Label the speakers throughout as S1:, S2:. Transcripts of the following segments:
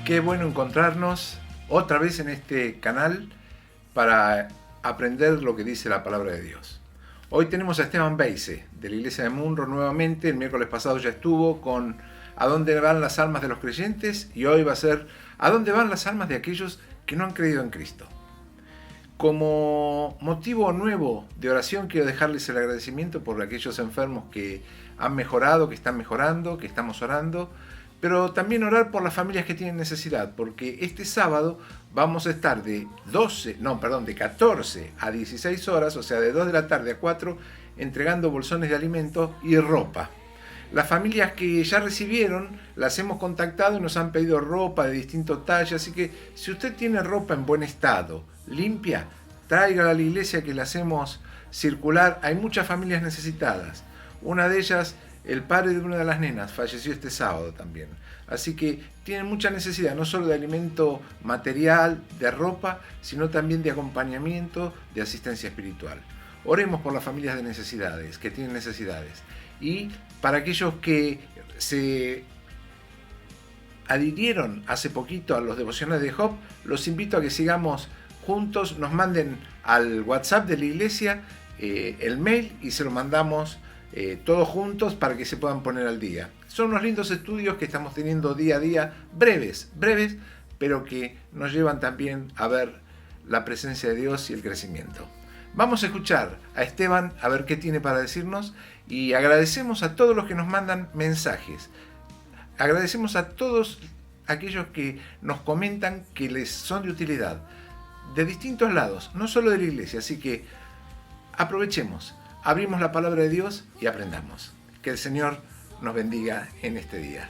S1: Qué bueno encontrarnos otra vez en este canal para aprender lo que dice la palabra de Dios. Hoy tenemos a Esteban Beise de la Iglesia de Munro nuevamente. El miércoles pasado ya estuvo con ¿A dónde van las almas de los creyentes? Y hoy va a ser ¿A dónde van las almas de aquellos que no han creído en Cristo? Como motivo nuevo de oración quiero dejarles el agradecimiento por aquellos enfermos que han mejorado, que están mejorando, que estamos orando, pero también orar por las familias que tienen necesidad, porque este sábado vamos a estar de 14 a 16 horas, o sea, de 2 de la tarde a 4, entregando bolsones de alimentos y ropa. Las familias que ya recibieron, las hemos contactado y nos han pedido ropa de distintos talles, así que si usted tiene ropa en buen estado, limpia, tráigala a la iglesia que la hacemos circular. Hay muchas familias necesitadas. Una de ellas, el padre de una de las nenas, falleció este sábado también. Así que tienen mucha necesidad, no solo de alimento material, de ropa, sino también de acompañamiento, de asistencia espiritual. Oremos por las familias de necesidades, que tienen necesidades. Y para aquellos que se adhirieron hace poquito a los devocionales de Job, los invito a que sigamos juntos, nos manden al WhatsApp de la iglesia el mail y se lo mandamos todos juntos para que se puedan poner al día. Son unos lindos estudios que estamos teniendo día a día, breves, pero que nos llevan también a ver la presencia de Dios y el crecimiento. Vamos a escuchar a Esteban a ver qué tiene para decirnos y agradecemos a todos los que nos mandan mensajes. Agradecemos a todos aquellos que nos comentan que les son de utilidad de distintos lados, no solo de la iglesia, así que aprovechemos, abrimos la palabra de Dios y aprendamos. Que el Señor nos bendiga en este día.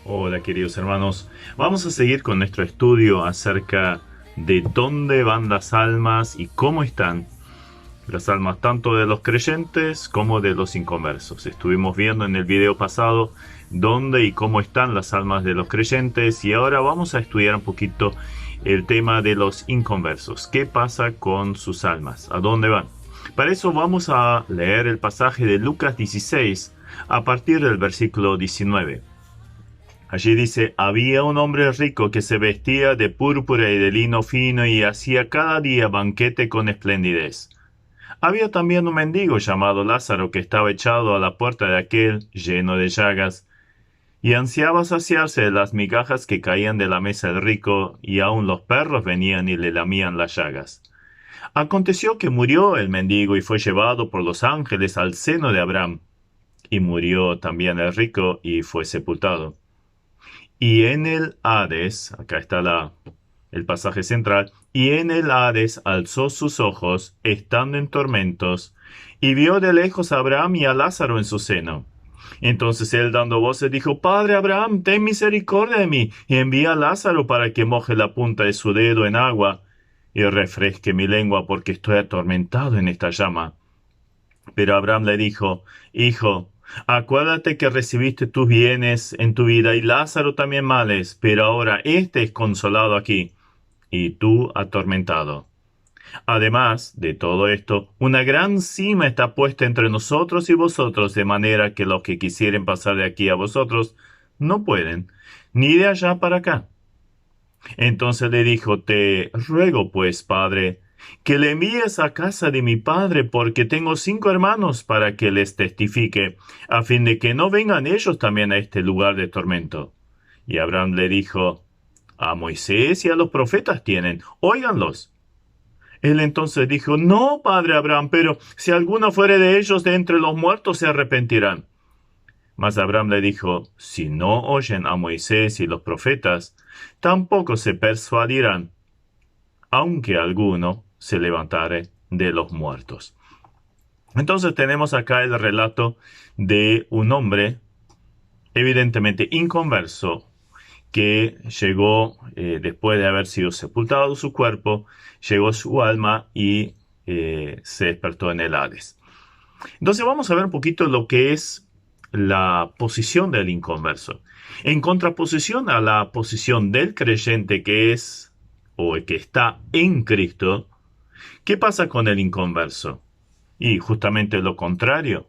S2: Hola queridos hermanos, vamos a seguir con nuestro estudio acerca de dónde van las almas y cómo están las almas tanto de los creyentes como de los inconversos. Estuvimos viendo en el video pasado dónde y cómo están las almas de los creyentes y ahora vamos a estudiar un poquito el tema de los inconversos. ¿Qué pasa con sus almas? ¿A dónde van? Para eso vamos a leer el pasaje de Lucas 16 a partir del versículo 19. Allí dice: había un hombre rico que se vestía de púrpura y de lino fino y hacía cada día banquete con esplendidez. Había también un mendigo llamado Lázaro que estaba echado a la puerta de aquel, lleno de llagas, y ansiaba saciarse de las migajas que caían de la mesa del rico, y aun los perros venían y le lamían las llagas. Aconteció que murió el mendigo y fue llevado por los ángeles al seno de Abraham. Y murió también el rico y fue sepultado. Y en el Hades, acá está el pasaje central, y en el Hades alzó sus ojos, estando en tormentos, y vio de lejos a Abraham y a Lázaro en su seno. Entonces él, dando voces, dijo: Padre Abraham, ten misericordia de mí, y envía a Lázaro para que moje la punta de su dedo en agua, y refresque mi lengua, porque estoy atormentado en esta llama. Pero Abraham le dijo: Hijo, acuérdate que recibiste tus bienes en tu vida, y Lázaro también males, pero ahora éste es consolado aquí, y tú atormentado. Además de todo esto, una gran sima está puesta entre nosotros y vosotros, de manera que los que quisieren pasar de aquí a vosotros no pueden, ni de allá para acá. Entonces le dijo: Te ruego pues, padre, que le envíes a casa de mi padre, porque tengo 5 hermanos, para que les testifique, a fin de que no vengan ellos también a este lugar de tormento. Y Abraham le dijo: A Moisés y a los profetas tienen, óiganlos. Él entonces dijo: No, padre Abraham, pero si alguno fuere de ellos de entre los muertos, se arrepentirán. Mas Abraham le dijo: Si no oyen a Moisés y los profetas, tampoco se persuadirán, aunque alguno se levantare de los muertos. Entonces tenemos acá el relato de un hombre evidentemente inconverso que llegó, después de haber sido sepultado su cuerpo, llegó su alma y se despertó en el Hades. Entonces vamos a ver un poquito lo que es la posición del inconverso. En contraposición a la posición del creyente que es o que está en Cristo, ¿qué pasa con el inconverso? Y justamente lo contrario.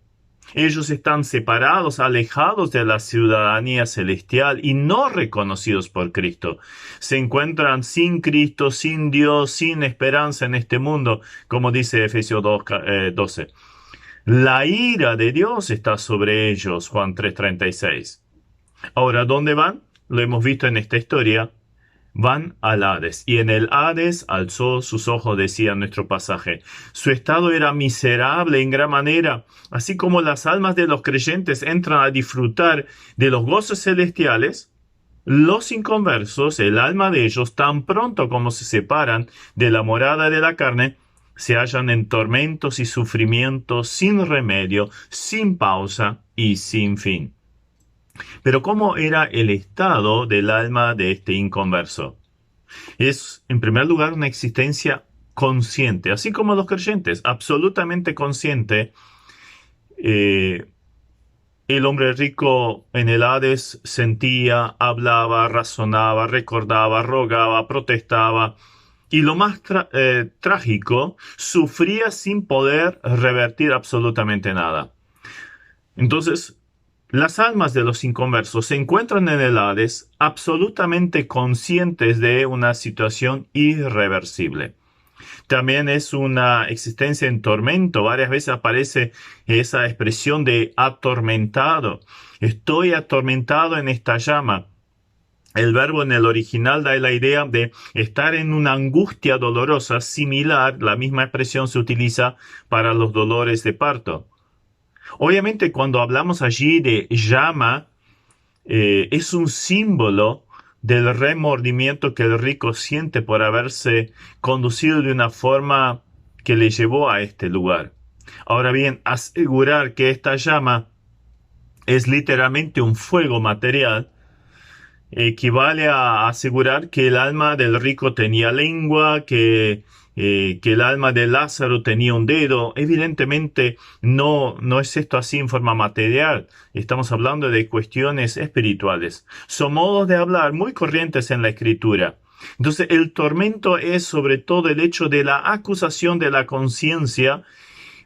S2: Ellos están separados, alejados de la ciudadanía celestial y no reconocidos por Cristo. Se encuentran sin Cristo, sin Dios, sin esperanza en este mundo, como dice Efesios 2:12. La ira de Dios está sobre ellos, Juan 3:36. Ahora, ¿dónde van? Lo hemos visto en esta historia. Van al Hades, y en el Hades alzó sus ojos, decía nuestro pasaje. Su estado era miserable en gran manera, así como las almas de los creyentes entran a disfrutar de los gozos celestiales. Los inconversos, el alma de ellos, tan pronto como se separan de la morada de la carne, se hallan en tormentos y sufrimientos sin remedio, sin pausa y sin fin. Pero ¿cómo era el estado del alma de este inconverso? Es, en primer lugar, una existencia consciente, así como los creyentes, absolutamente consciente. El hombre rico en el Hades sentía, hablaba, razonaba, recordaba, rogaba, protestaba, y lo más trágico, sufría sin poder revertir absolutamente nada. Entonces, las almas de los inconversos se encuentran en el Hades absolutamente conscientes de una situación irreversible. También es una existencia en tormento. Varias veces aparece esa expresión de atormentado. Estoy atormentado en esta llama. El verbo en el original da la idea de estar en una angustia dolorosa similar. La misma expresión se utiliza para los dolores de parto. Obviamente, cuando hablamos allí de llama, es un símbolo del remordimiento que el rico siente por haberse conducido de una forma que le llevó a este lugar. Ahora bien, asegurar que esta llama es literalmente un fuego material equivale a asegurar que el alma del rico tenía lengua, que el alma de Lázaro tenía un dedo. Evidentemente no es esto así en forma material. Estamos hablando de cuestiones espirituales. Son modos de hablar muy corrientes en la Escritura. Entonces el tormento es sobre todo el hecho de la acusación de la conciencia,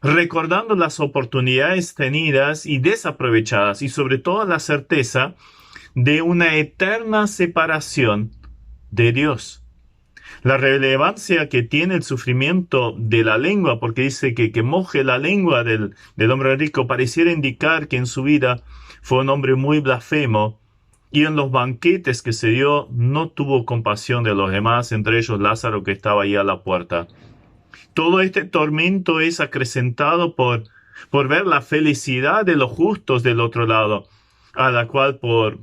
S2: recordando las oportunidades tenidas y desaprovechadas, y sobre todo la certeza de una eterna separación de Dios. La relevancia que tiene el sufrimiento de la lengua, porque dice que moje la lengua del hombre rico, pareciera indicar que en su vida fue un hombre muy blasfemo, y en los banquetes que se dio no tuvo compasión de los demás, entre ellos Lázaro, que estaba ahí a la puerta. Todo este tormento es acrecentado por ver la felicidad de los justos del otro lado, a la cual por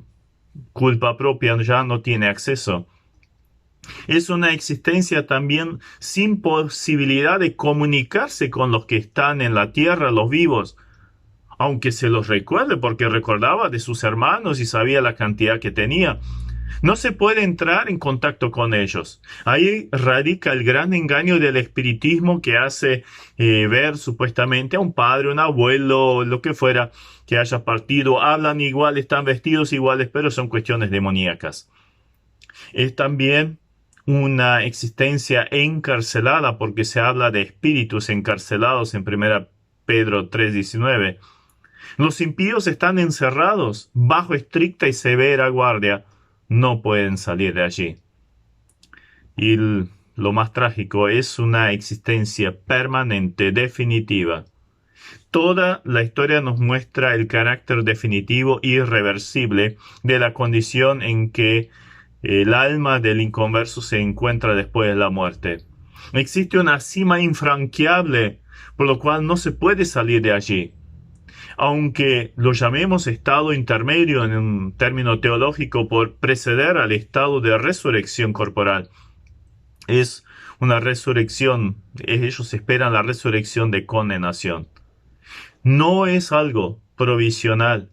S2: culpa propia ya no tiene acceso. Es una existencia también sin posibilidad de comunicarse con los que están en la tierra, los vivos, aunque se los recuerde, porque recordaba de sus hermanos y sabía la cantidad que tenía. No se puede entrar en contacto con ellos. Ahí radica el gran engaño del espiritismo, que hace ver supuestamente a un padre, un abuelo, lo que fuera, que haya partido. Hablan igual, están vestidos iguales, pero son cuestiones demoníacas. Es también una existencia encarcelada, porque se habla de espíritus encarcelados en 1 Pedro 3:19. Los impíos están encerrados bajo estricta y severa guardia. No pueden salir de allí. Y lo más trágico, es una existencia permanente, definitiva. Toda la historia nos muestra el carácter definitivo e irreversible de la condición en que el alma del inconverso se encuentra después de la muerte. Existe una cima infranqueable, por lo cual no se puede salir de allí. Aunque lo llamemos estado intermedio en un término teológico por preceder al estado de resurrección corporal, es una resurrección, ellos esperan la resurrección de condenación. No es algo provisional,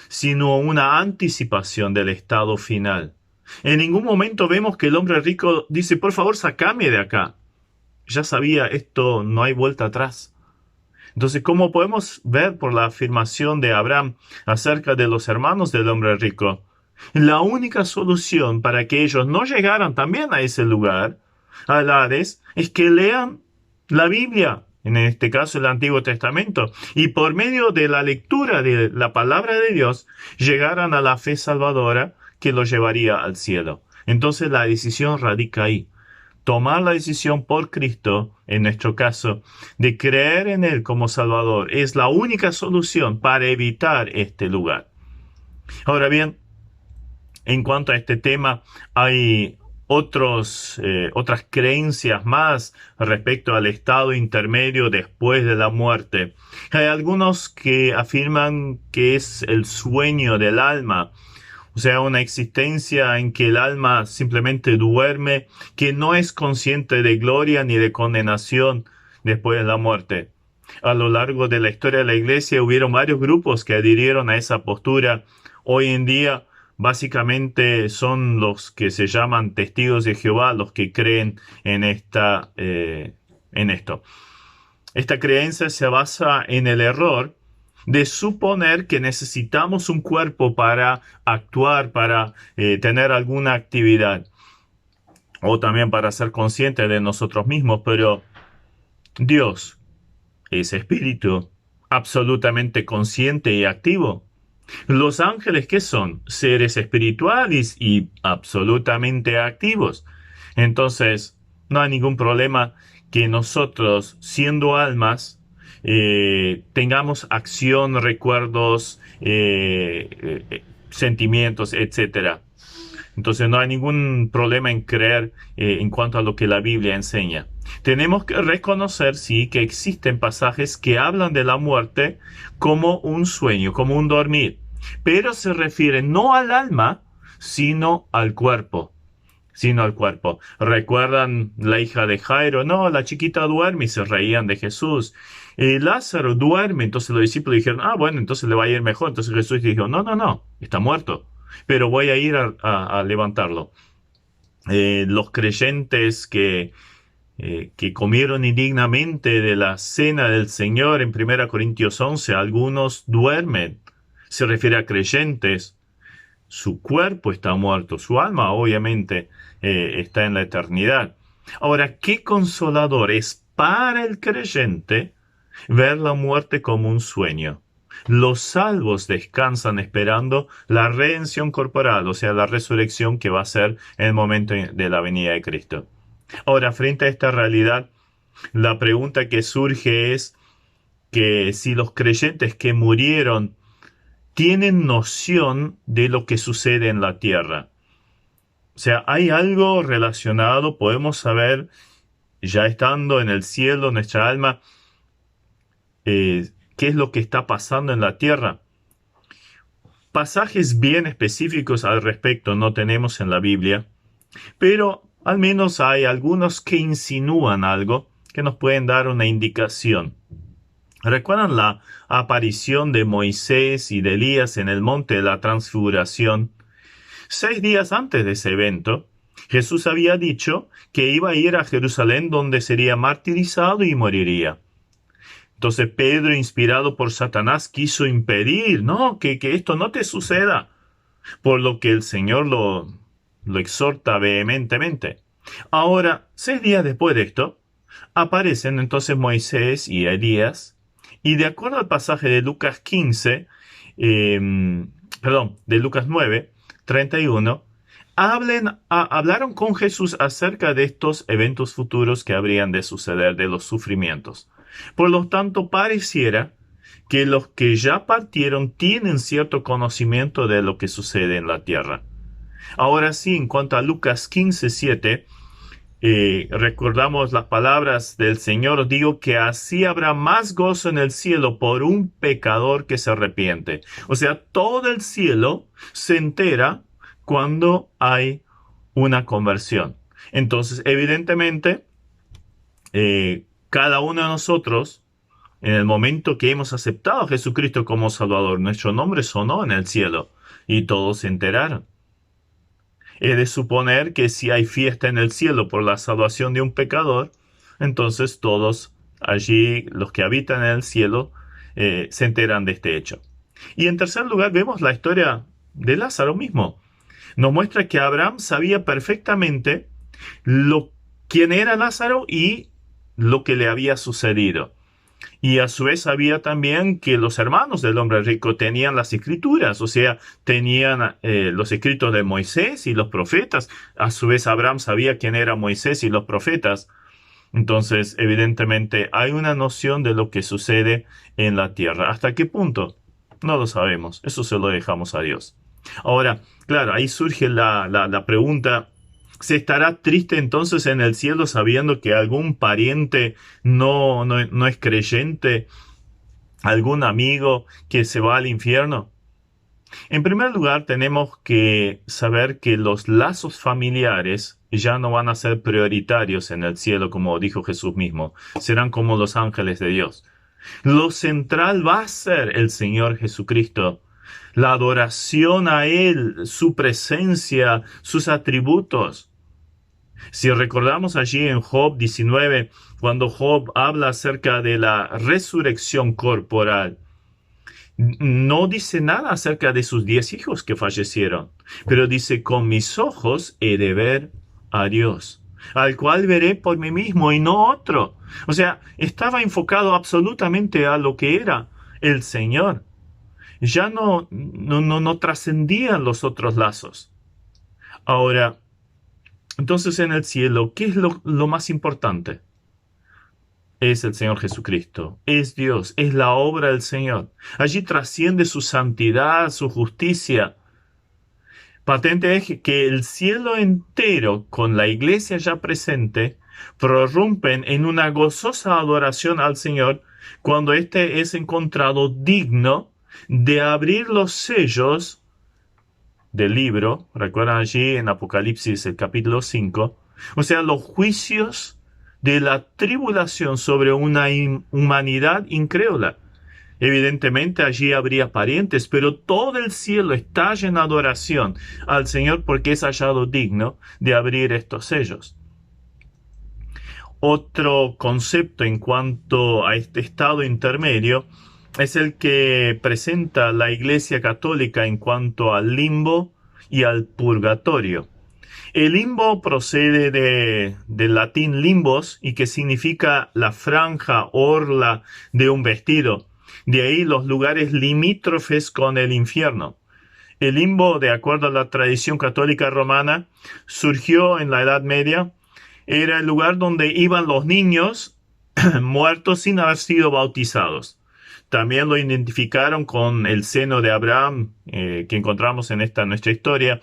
S2: sino una anticipación del estado final. En ningún momento vemos que el hombre rico dice, por favor, sácame de acá. Ya sabía, esto no hay vuelta atrás. Entonces, como podemos ver por la afirmación de Abraham acerca de los hermanos del hombre rico, la única solución para que ellos no llegaran también a ese lugar, al Hades, es que lean la Biblia. en este caso el Antiguo Testamento, y por medio de la lectura de la palabra de Dios, llegaran a la fe salvadora que los llevaría al cielo. Entonces la decisión radica ahí. Tomar la decisión por Cristo, en nuestro caso, de creer en Él como Salvador, es la única solución para evitar este lugar. Ahora bien, en cuanto a este tema, hay otras creencias más respecto al estado intermedio después de la muerte. Hay algunos que afirman que es el sueño del alma, o sea, una existencia en que el alma simplemente duerme, que no es consciente de gloria ni de condenación después de la muerte. A lo largo de la historia de la Iglesia hubieron varios grupos que adhirieron a esa postura. Hoy en día, básicamente son los que se llaman testigos de Jehová, los que creen en esto. Esta creencia se basa en el error de suponer que necesitamos un cuerpo para actuar, para tener alguna actividad, o también para ser conscientes de nosotros mismos, pero Dios es espíritu, absolutamente consciente y activo. Los ángeles, ¿qué son? Seres espirituales y absolutamente activos. Entonces, no hay ningún problema que nosotros, siendo almas, tengamos acción, recuerdos, sentimientos, etc. Entonces no hay ningún problema en creer en cuanto a lo que la Biblia enseña. Tenemos que reconocer, sí, que existen pasajes que hablan de la muerte como un sueño, como un dormir, pero se refieren no al alma, sino al cuerpo. ¿Recuerdan la hija de Jairo? No, la chiquita duerme y se reían de Jesús. Lázaro duerme, entonces los discípulos dijeron, bueno, entonces le va a ir mejor. Entonces Jesús dijo, no, está muerto, pero voy a ir a levantarlo. Los creyentes que comieron indignamente de la cena del Señor en 1 Corintios 11, algunos duermen. Se refiere a creyentes. Su cuerpo está muerto, su alma obviamente está en la eternidad. Ahora, qué consolador es para el creyente ver la muerte como un sueño. Los salvos descansan esperando la redención corporal, o sea, la resurrección que va a ser en el momento de la venida de Cristo. Ahora, frente a esta realidad, la pregunta que surge es que si los creyentes que murieron tienen noción de lo que sucede en la tierra. O sea, hay algo relacionado, podemos saber, ya estando en el cielo, nuestra alma, qué es lo que está pasando en la tierra. Pasajes bien específicos al respecto no tenemos en la Biblia, pero al menos hay algunos que insinúan algo, que nos pueden dar una indicación. ¿Recuerdan la aparición de Moisés y de Elías en el monte de la transfiguración? 6 días antes de ese evento, Jesús había dicho que iba a ir a Jerusalén donde sería martirizado y moriría. Entonces Pedro, inspirado por Satanás, quiso impedir, que esto no te suceda, por lo que el Señor lo exhorta vehementemente. Ahora, 6 días después de esto, aparecen entonces Moisés y Elías, y de acuerdo al pasaje de Lucas 9, 31, hablaron con Jesús acerca de estos eventos futuros que habrían de suceder, de los sufrimientos. Por lo tanto, pareciera que los que ya partieron tienen cierto conocimiento de lo que sucede en la tierra. Ahora sí, en cuanto a Lucas 15:7, recordamos las palabras del Señor, digo que así habrá más gozo en el cielo por un pecador que se arrepiente. O sea, todo el cielo se entera cuando hay una conversión. Entonces, evidentemente, cada uno de nosotros, en el momento que hemos aceptado a Jesucristo como Salvador, nuestro nombre sonó en el cielo y todos se enteraron. He de suponer que si hay fiesta en el cielo por la salvación de un pecador, entonces todos allí, los que habitan en el cielo, se enteran de este hecho. Y en tercer lugar, vemos la historia de Lázaro mismo. Nos muestra que Abraham sabía perfectamente quién era Lázaro y lo que le había sucedido. Y a su vez sabía también que los hermanos del hombre rico tenían las escrituras, o sea, tenían los escritos de Moisés y los profetas. A su vez Abraham sabía quién era Moisés y los profetas. Entonces, evidentemente, hay una noción de lo que sucede en la tierra. ¿Hasta qué punto? No lo sabemos. Eso se lo dejamos a Dios. Ahora, claro, ahí surge la pregunta: ¿se estará triste entonces en el cielo sabiendo que algún pariente no es creyente? ¿Algún amigo que se va al infierno? En primer lugar, tenemos que saber que los lazos familiares ya no van a ser prioritarios en el cielo, como dijo Jesús mismo. Serán como los ángeles de Dios. Lo central va a ser el Señor Jesucristo. La adoración a Él, su presencia, sus atributos. Si recordamos allí en Job 19, cuando Job habla acerca de la resurrección corporal, no dice nada acerca de sus 10 hijos que fallecieron, pero dice: con mis ojos he de ver a Dios, al cual veré por mí mismo y no otro. O sea, estaba enfocado absolutamente a lo que era el Señor. Ya no trascendían los otros lazos. Ahora, entonces en el cielo, ¿qué es lo más importante? Es el Señor Jesucristo, es Dios, es la obra del Señor. Allí trasciende su santidad, su justicia. Patente es que el cielo entero, con la iglesia ya presente, prorrumpen en una gozosa adoración al Señor cuando éste es encontrado digno de abrir los sellos del libro. Recuerdan allí en Apocalipsis el capítulo 5. O sea, los juicios de la tribulación sobre una humanidad incrédula. Evidentemente allí habría parientes, pero todo el cielo estalla en adoración al Señor porque es hallado digno de abrir estos sellos. Otro concepto en cuanto a este estado intermedio es el que presenta la Iglesia Católica en cuanto al limbo y al purgatorio. El limbo procede del latín limbos, y que significa la franja, orla de un vestido. De ahí los lugares limítrofes con el infierno. El limbo, de acuerdo a la tradición católica romana, surgió en la Edad Media. Era el lugar donde iban los niños muertos sin haber sido bautizados. También lo identificaron con el seno de Abraham, que encontramos en nuestra historia.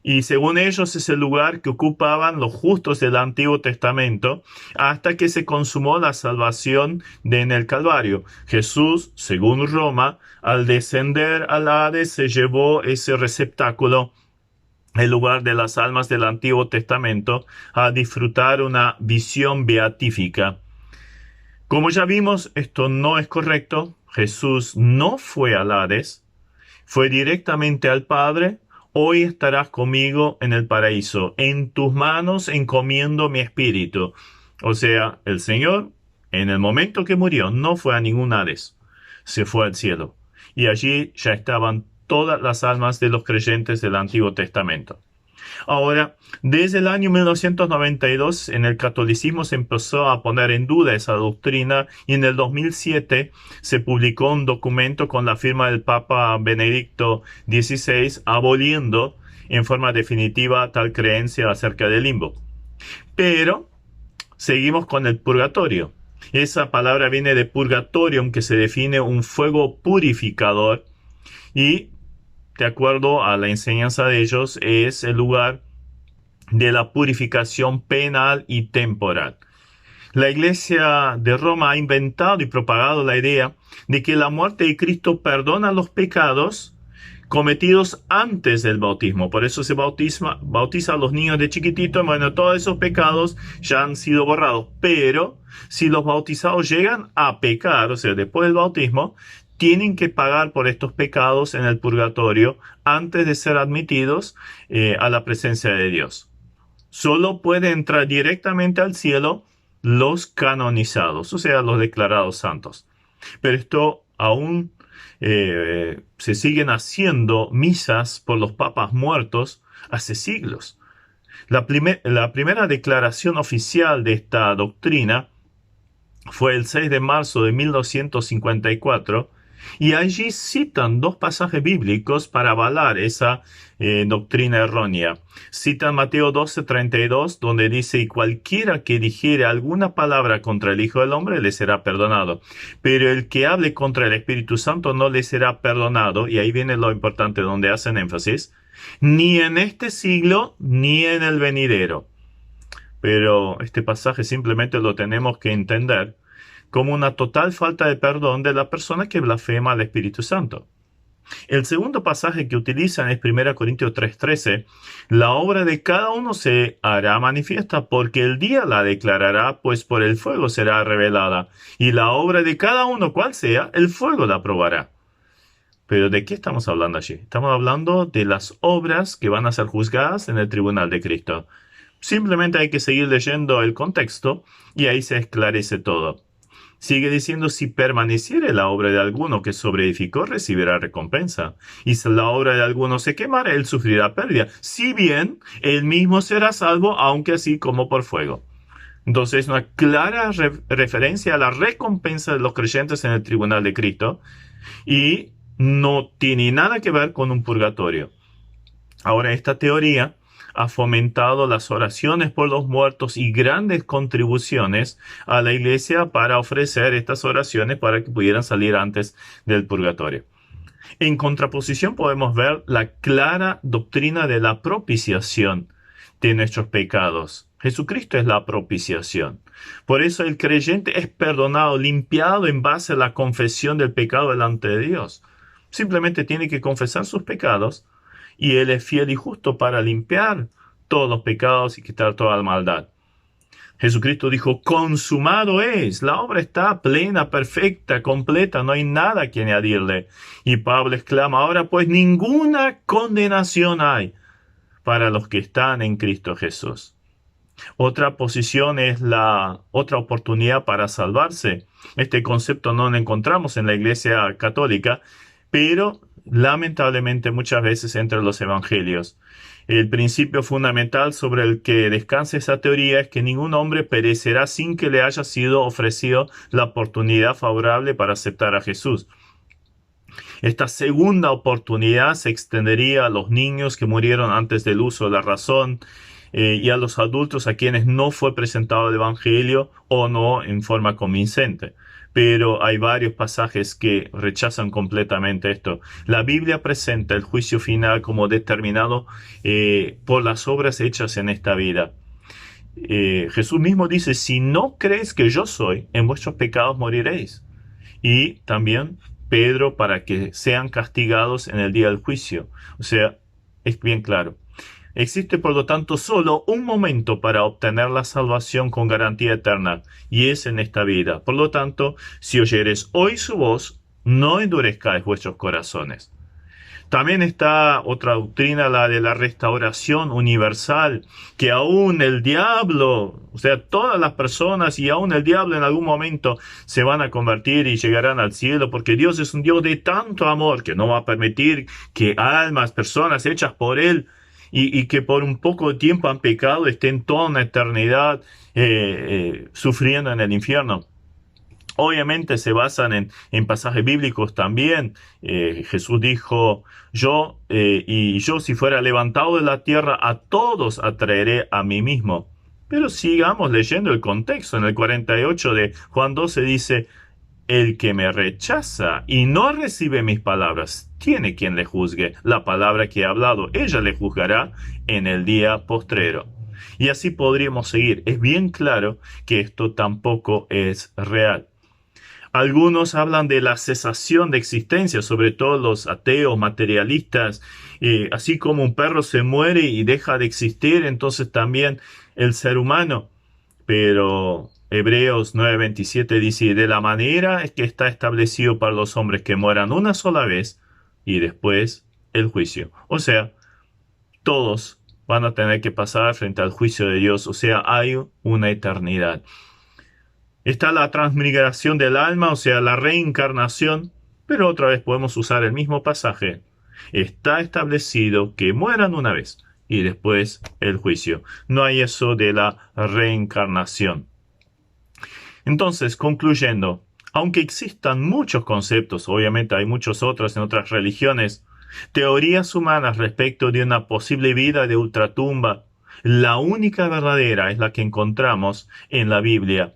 S2: Y según ellos es el lugar que ocupaban los justos del Antiguo Testamento hasta que se consumó la salvación en el Calvario. Jesús, según Roma, al descender al Hades, se llevó ese receptáculo, el lugar de las almas del Antiguo Testamento, a disfrutar una visión beatífica. Como ya vimos, esto no es correcto. Jesús no fue al Hades, fue directamente al Padre. Hoy estarás conmigo en el paraíso. En tus manos encomiendo mi espíritu. O sea, el Señor, en el momento que murió, no fue a ningún Hades. Se fue al cielo. Y allí ya estaban todas las almas de los creyentes del Antiguo Testamento. Ahora, desde el año 1992, en el catolicismo se empezó a poner en duda esa doctrina, y en el 2007 se publicó un documento con la firma del Papa Benedicto XVI aboliendo en forma definitiva tal creencia acerca del limbo. Pero seguimos con el purgatorio. Esa palabra viene de purgatorium, que se define un fuego purificador, y de acuerdo a la enseñanza de ellos, es el lugar de la purificación penal y temporal. La Iglesia de Roma ha inventado y propagado la idea de que la muerte de Cristo perdona los pecados cometidos antes del bautismo. Por eso se bautiza a los niños de chiquititos. Bueno, todos esos pecados ya han sido borrados. Pero si los bautizados llegan a pecar, o sea, después del bautismo, tienen que pagar por estos pecados en el purgatorio antes de ser admitidos a la presencia de Dios. Solo pueden entrar directamente al cielo los canonizados, o sea, los declarados santos. Pero esto aún se siguen haciendo misas por los papas muertos hace siglos. La primera declaración oficial de esta doctrina Fue el 6 de marzo de 1954 y allí citan dos pasajes bíblicos para avalar esa doctrina errónea. Citan Mateo 12:32, donde dice: y cualquiera que dijere alguna palabra contra el Hijo del Hombre le será perdonado, pero el que hable contra el Espíritu Santo no le será perdonado. Y ahí viene lo importante, donde hacen énfasis: ni en este siglo ni en el venidero. Pero este pasaje simplemente lo tenemos que entender como una total falta de perdón de la persona que blasfema al Espíritu Santo. El segundo pasaje que utilizan es 1 Corintios 3:13. La obra de cada uno se hará manifiesta, porque el día la declarará, pues por el fuego será revelada. Y la obra de cada uno, cual sea, el fuego la probará. Pero ¿de qué estamos hablando allí? Estamos hablando de las obras que van a ser juzgadas en el tribunal de Cristo. Simplemente hay que seguir leyendo el contexto y ahí se esclarece todo. Sigue diciendo: si permaneciere la obra de alguno que sobreedificó, recibirá recompensa. Y si la obra de alguno se quemara, él sufrirá pérdida. Si bien él mismo será salvo, aunque así como por fuego. Entonces, una clara referencia a la recompensa de los creyentes en el tribunal de Cristo. Y no tiene nada que ver con un purgatorio. Ahora, esta teoría ha fomentado las oraciones por los muertos y grandes contribuciones a la iglesia para ofrecer estas oraciones para que pudieran salir antes del purgatorio. En contraposición podemos ver la clara doctrina de la propiciación de nuestros pecados. Jesucristo es la propiciación. Por eso el creyente es perdonado, limpiado en base a la confesión del pecado delante de Dios. Simplemente tiene que confesar sus pecados y Él es fiel y justo para limpiar todos los pecados y quitar toda la maldad. Jesucristo dijo: consumado es. La obra está plena, perfecta, completa, no hay nada que añadirle. Y Pablo exclama: ahora pues ninguna condenación hay para los que están en Cristo Jesús. Otra posición es la otra oportunidad para salvarse. Este concepto no lo encontramos en la Iglesia Católica, pero lamentablemente muchas veces entre los evangelios. El principio fundamental sobre el que descansa esa teoría es que ningún hombre perecerá sin que le haya sido ofrecido la oportunidad favorable para aceptar a Jesús. Esta segunda oportunidad se extendería a los niños que murieron antes del uso de la razón y a los adultos a quienes no fue presentado el evangelio o no en forma convincente. Pero hay varios pasajes que rechazan completamente esto. La Biblia presenta el juicio final como determinado por las obras hechas en esta vida. Jesús mismo dice: si no crees que yo soy, en vuestros pecados moriréis. Y también Pedro, para que sean castigados en el día del juicio. O sea, es bien claro. Existe, por lo tanto, solo un momento para obtener la salvación con garantía eterna, y es en esta vida. Por lo tanto, si oyeres hoy su voz, no endurezcáis vuestros corazones. También está otra doctrina, la de la restauración universal, que aún el diablo, o sea, todas las personas y aún el diablo en algún momento se van a convertir y llegarán al cielo, porque Dios es un Dios de tanto amor que no va a permitir que almas, personas hechas por Él, y que por un poco de tiempo han pecado, estén toda una eternidad sufriendo en el infierno. Obviamente se basan en pasajes bíblicos también. Jesús dijo: yo si fuera levantado de la tierra, a todos atraeré a mí mismo. Pero sigamos leyendo el contexto. En el 48 de Juan 12 dice: el que me rechaza y no recibe mis palabras, tiene quien le juzgue. La palabra que he hablado, ella le juzgará en el día postrero. Y así podríamos seguir. Es bien claro que esto tampoco es real. Algunos hablan de la cesación de existencia, sobre todo los ateos, materialistas. Así como un perro se muere y deja de existir, entonces también el ser humano. Pero Hebreos 9:27 dice: de la manera es que está establecido para los hombres que mueran una sola vez y después el juicio. O sea, todos van a tener que pasar frente al juicio de Dios. O sea, hay una eternidad. Está la transmigración del alma, o sea, la reencarnación, pero otra vez podemos usar el mismo pasaje. Está establecido que mueran una vez y después el juicio. No hay eso de la reencarnación. Entonces, concluyendo, aunque existan muchos conceptos, obviamente hay muchos otros en otras religiones, teorías humanas respecto de una posible vida de ultratumba, la única verdadera es la que encontramos en la Biblia.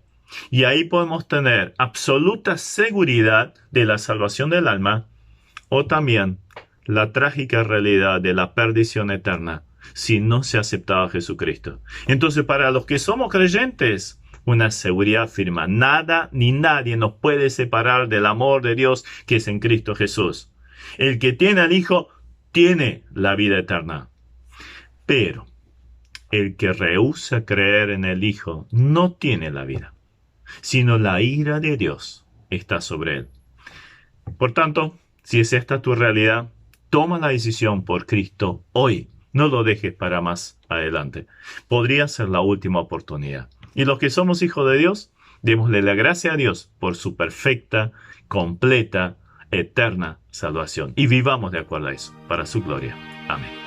S2: Y ahí podemos tener absoluta seguridad de la salvación del alma o también la trágica realidad de la perdición eterna si no se aceptaba a Jesucristo. Entonces, para los que somos creyentes, una seguridad firme. Nada ni nadie nos puede separar del amor de Dios que es en Cristo Jesús. El que tiene al Hijo tiene la vida eterna. Pero el que rehúsa creer en el Hijo no tiene la vida, sino la ira de Dios está sobre él. Por tanto, si es esta tu realidad, toma la decisión por Cristo hoy. No lo dejes para más adelante. Podría ser la última oportunidad. Y los que somos hijos de Dios, démosle la gracia a Dios por su perfecta, completa, eterna salvación. Y vivamos de acuerdo a eso, para su gloria. Amén.